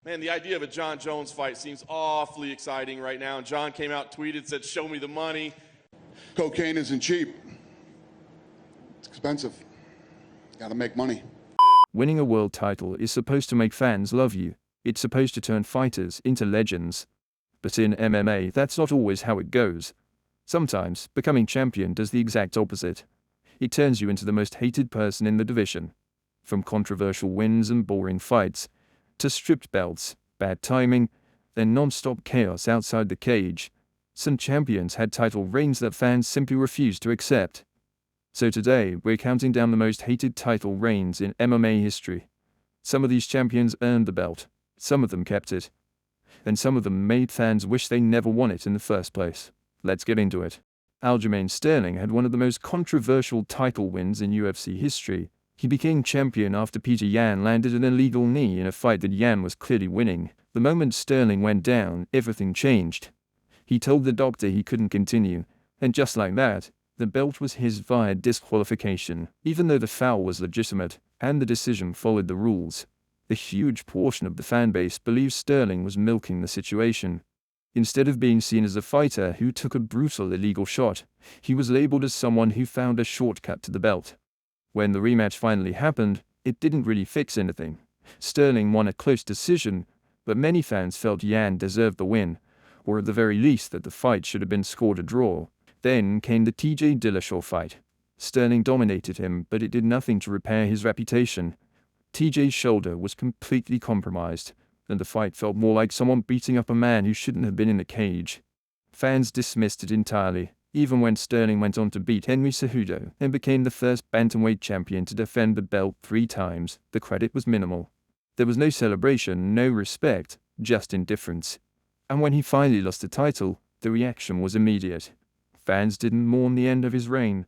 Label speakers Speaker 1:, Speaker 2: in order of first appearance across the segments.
Speaker 1: Man, the idea of a John Jones fight seems awfully exciting right now. And John came out, tweeted, said, "Show me the money."
Speaker 2: Cocaine isn't cheap. It's expensive. Gotta make money.
Speaker 3: Winning a world title is supposed to make fans love you. It's supposed to turn fighters into legends. But in MMA, that's not always how it goes. Sometimes, becoming champion does the exact opposite. It turns you into the most hated person in the division. From controversial wins and boring fights, to stripped belts, bad timing, then non-stop chaos outside the cage, some champions had title reigns that fans simply refused to accept. So today, we're counting down the most hated title reigns in MMA history. Some of these champions earned the belt, some of them kept it, and some of them made fans wish they never won it in the first place. Let's get into it. Aljamain Sterling had one of the most controversial title wins in UFC history. He became champion after Peter Yan landed an illegal knee in a fight that Yan was clearly winning. The moment Sterling went down, everything changed. He told the doctor he couldn't continue, and just like that, the belt was his via disqualification. Even though the foul was legitimate, and the decision followed the rules, a huge portion of the fanbase believes Sterling was milking the situation. Instead of being seen as a fighter who took a brutal illegal shot, he was labeled as someone who found a shortcut to the belt. When the rematch finally happened, it didn't really fix anything. Sterling won a close decision, but many fans felt Yan deserved the win, or at the very least that the fight should have been scored a draw. Then came the TJ Dillashaw fight. Sterling dominated him, but it did nothing to repair his reputation. TJ's shoulder was completely compromised, and the fight felt more like someone beating up a man who shouldn't have been in the cage. Fans dismissed it entirely, even when Sterling went on to beat Henry Cejudo and became the first bantamweight champion to defend the belt 3 times. The credit was minimal. There was no celebration, no respect, just indifference. And when he finally lost the title, the reaction was immediate. Fans didn't mourn the end of his reign.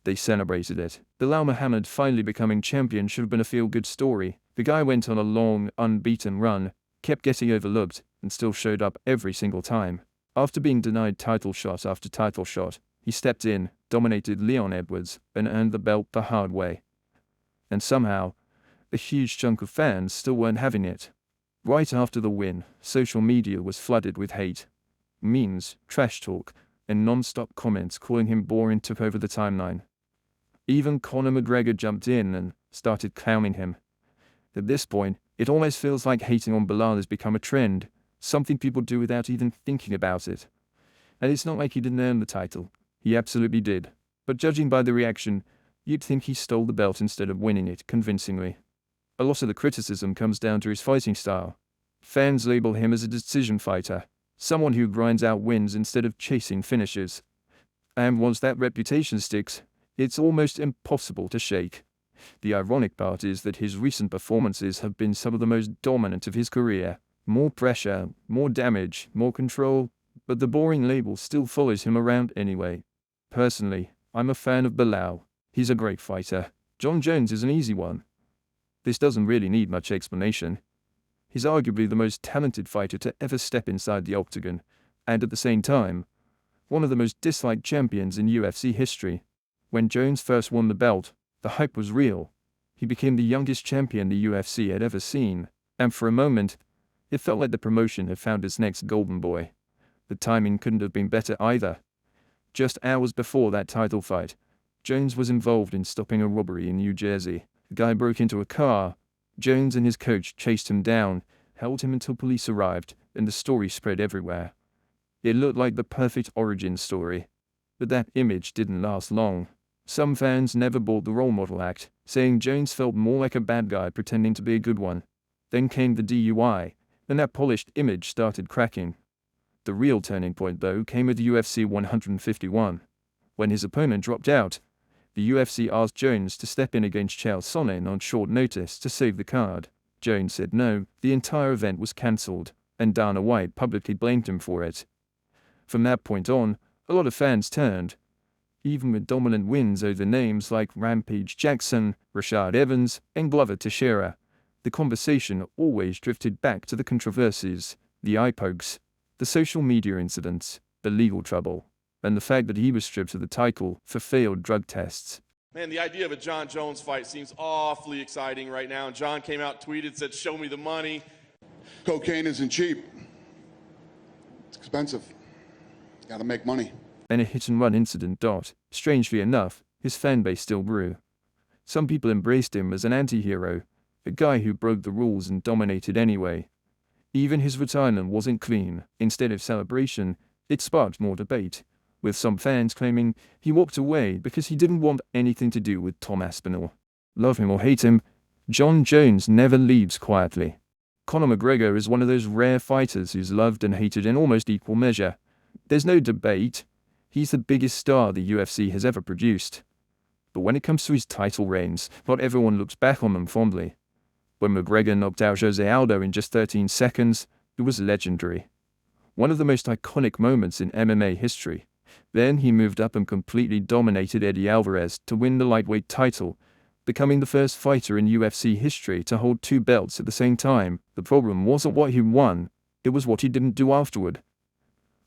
Speaker 3: They celebrated it. Bilal Muhammad finally becoming champion should have been a feel-good story. The guy went on a long, unbeaten run, kept getting overlooked, and still showed up every single time. After being denied title shot after title shot, he stepped in, dominated Leon Edwards, and earned the belt the hard way. And somehow, a huge chunk of fans still weren't having it. Right after the win, social media was flooded with hate. Memes, trash talk, and non-stop comments calling him boring took over the timeline. Even Conor McGregor jumped in and started clowning him. At this point, it almost feels like hating on Bilal has become a trend, something people do without even thinking about it. And it's not like he didn't earn the title. He absolutely did. But judging by the reaction, you'd think he stole the belt instead of winning it convincingly. A lot of the criticism comes down to his fighting style. Fans label him as a decision fighter, someone who grinds out wins instead of chasing finishes. And once that reputation sticks, it's almost impossible to shake. The ironic part is that his recent performances have been some of the most dominant of his career. More pressure, more damage, more control, but the boring label still follows him around anyway. Personally, I'm a fan of Bilal. He's a great fighter. John Jones is an easy one. This doesn't really need much explanation. He's arguably the most talented fighter to ever step inside the octagon, and at the same time, one of the most disliked champions in UFC history. When Jones first won the belt, the hype was real. He became the youngest champion the UFC had ever seen, and for a moment, it felt like the promotion had found its next golden boy. The timing couldn't have been better either. Just hours before that title fight, Jones was involved in stopping a robbery in New Jersey. The guy broke into a car. Jones and his coach chased him down, held him until police arrived, and the story spread everywhere. It looked like the perfect origin story. But that image didn't last long. Some fans never bought the role model act, saying Jones felt more like a bad guy pretending to be a good one. Then came the DUI, and that polished image started cracking. The real turning point, though, came at UFC 151. When his opponent dropped out, the UFC asked Jones to step in against Chael Sonnen on short notice to save the card. Jones said no, the entire event was cancelled, and Dana White publicly blamed him for it. From that point on, a lot of fans turned. Even with dominant wins over names like Rampage Jackson, Rashad Evans, and Glover Teixeira, the conversation always drifted back to the controversies, the eye pokes, the social media incidents, the legal trouble, and the fact that he was stripped of the title for failed drug tests.
Speaker 1: Man, the idea of a John Jones fight seems awfully exciting right now. And John came out, tweeted, said, "Show me the money."
Speaker 2: Cocaine isn't cheap. It's expensive. Gotta make money.
Speaker 3: And a hit-and-run incident. Strangely enough, his fanbase still grew. Some people embraced him as an anti-hero, a guy who broke the rules and dominated anyway. Even his retirement wasn't clean. Instead of celebration, it sparked more debate, with some fans claiming he walked away because he didn't want anything to do with Tom Aspinall. Love him or hate him, John Jones never leaves quietly. Conor McGregor is one of those rare fighters who's loved and hated in almost equal measure. There's no debate. He's the biggest star the UFC has ever produced. But when it comes to his title reigns, not everyone looks back on them fondly. When McGregor knocked out Jose Aldo in just 13 seconds, it was legendary. One of the most iconic moments in MMA history. Then he moved up and completely dominated Eddie Alvarez to win the lightweight title, becoming the first fighter in UFC history to hold 2 belts at the same time. The problem wasn't what he won, it was what he didn't do afterward.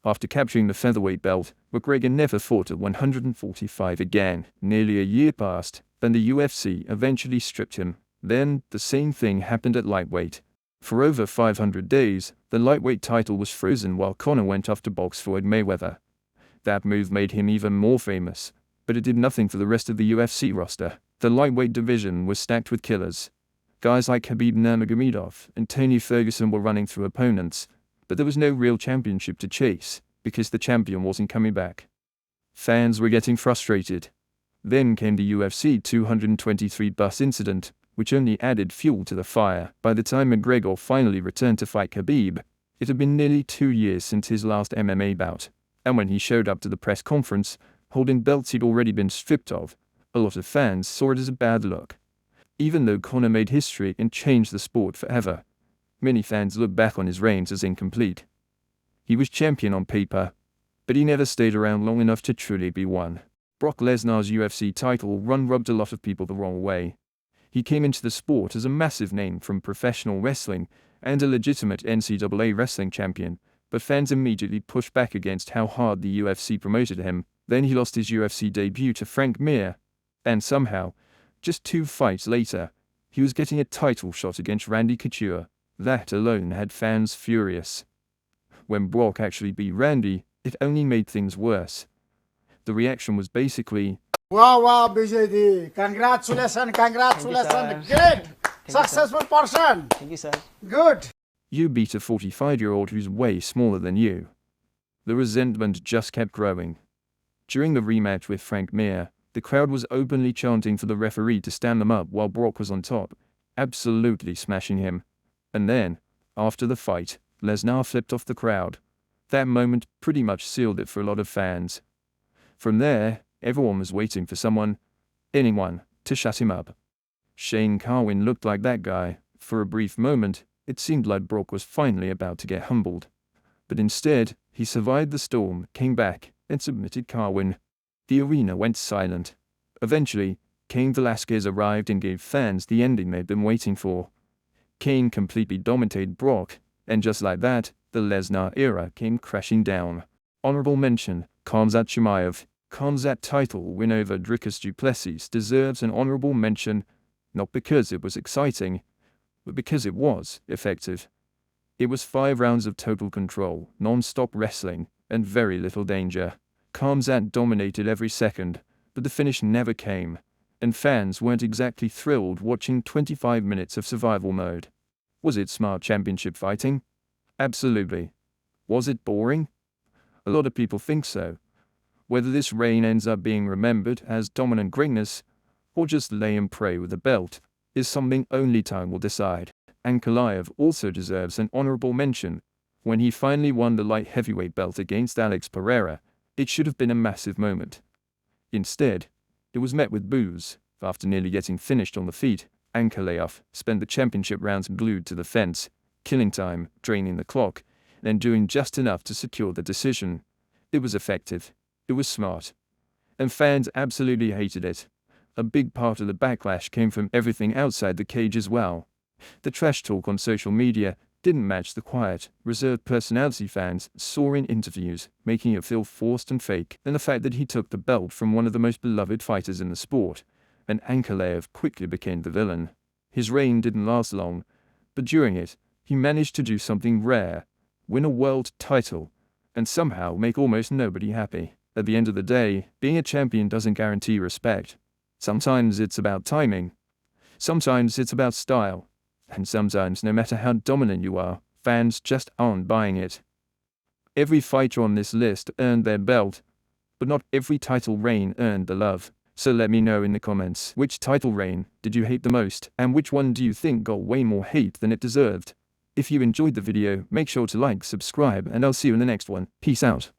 Speaker 3: After capturing the featherweight belt, McGregor never fought at 145 again. Nearly a year passed, and the UFC eventually stripped him. Then, the same thing happened at lightweight. For over 500 days, the lightweight title was frozen while Conor went off to box Floyd Mayweather. That move made him even more famous, but it did nothing for the rest of the UFC roster. The lightweight division was stacked with killers. Guys like Khabib Nurmagomedov and Tony Ferguson were running through opponents, but there was no real championship to chase, because the champion wasn't coming back. Fans were getting frustrated. Then came the UFC 223 bus incident, which only added fuel to the fire. By the time McGregor finally returned to fight Khabib, it had been nearly 2 years since his last MMA bout, and when he showed up to the press conference, holding belts he'd already been stripped of, a lot of fans saw it as a bad look. Even though Conor made history and changed the sport forever, many fans look back on his reigns as incomplete. He was champion on paper, but he never stayed around long enough to truly be one. Brock Lesnar's UFC title run rubbed a lot of people the wrong way. He came into the sport as a massive name from professional wrestling and a legitimate NCAA wrestling champion, but fans immediately pushed back against how hard the UFC promoted him. Then he lost his UFC debut to Frank Mir, and somehow, just 2 fights later, he was getting a title shot against Randy Couture. That alone had fans furious. When Brock actually beat Randy, it only made things worse. The reaction was basically,
Speaker 4: Wow, wow, BJD. Congratulations. Great. Successful person.
Speaker 5: Thank you, sir.
Speaker 4: Good.
Speaker 3: you beat a 45-year-old who's way smaller than you. The resentment just kept growing. During the rematch with Frank Mir, the crowd was openly chanting for the referee to stand them up while Brock was on top, absolutely smashing him. And then, after the fight, Lesnar flipped off the crowd. That moment pretty much sealed it for a lot of fans. From there, everyone was waiting for anyone, to shut him up. Shane Carwin looked like that guy. For a brief moment, it seemed like Brock was finally about to get humbled. But instead, he survived the storm, came back, and submitted Carwin. The arena went silent. Eventually, Cain Velasquez arrived and gave fans the ending they'd been waiting for. Cain completely dominated Brock, and just like that, the Lesnar era came crashing down. Honorable mention, Khamzat Chimaev. Khamzat title win over Dricus du Plessis deserves an honorable mention, not because it was exciting, but because it was effective. It was 5 rounds of total control, non-stop wrestling, and very little danger. Khamzat dominated every second, but the finish never came, and fans weren't exactly thrilled watching 25 minutes of survival mode. Was it smart championship fighting? Absolutely. Was it boring? A lot of people think so. Whether this reign ends up being remembered as dominant greatness, or just lay and pray with the belt, is something only time will decide. Ankalaev also deserves an honorable mention. When he finally won the light heavyweight belt against Alex Pereira, it should have been a massive moment. Instead, it was met with boos. After nearly getting finished on the feet, Ankalaev spent the championship rounds glued to the fence, killing time, draining the clock, and doing just enough to secure the decision. It was effective. It was smart. And fans absolutely hated it. A big part of the backlash came from everything outside the cage as well. The trash talk on social media didn't match the quiet, reserved personality fans saw in interviews, making it feel forced and fake, and the fact that he took the belt from one of the most beloved fighters in the sport, and Ankalaev quickly became the villain. His reign didn't last long, but during it, He managed to do something rare, win a world title, and somehow make almost nobody happy. At the end of the day, being a champion doesn't guarantee respect. Sometimes it's about timing, sometimes it's about style, and sometimes no matter how dominant you are, fans just aren't buying it. Every fighter on this list earned their belt, but not every title reign earned the love. So let me know in the comments, which title reign did you hate the most, and which one do you think got way more hate than it deserved? If you enjoyed the video, make sure to like, subscribe, and I'll see you in the next one. Peace out.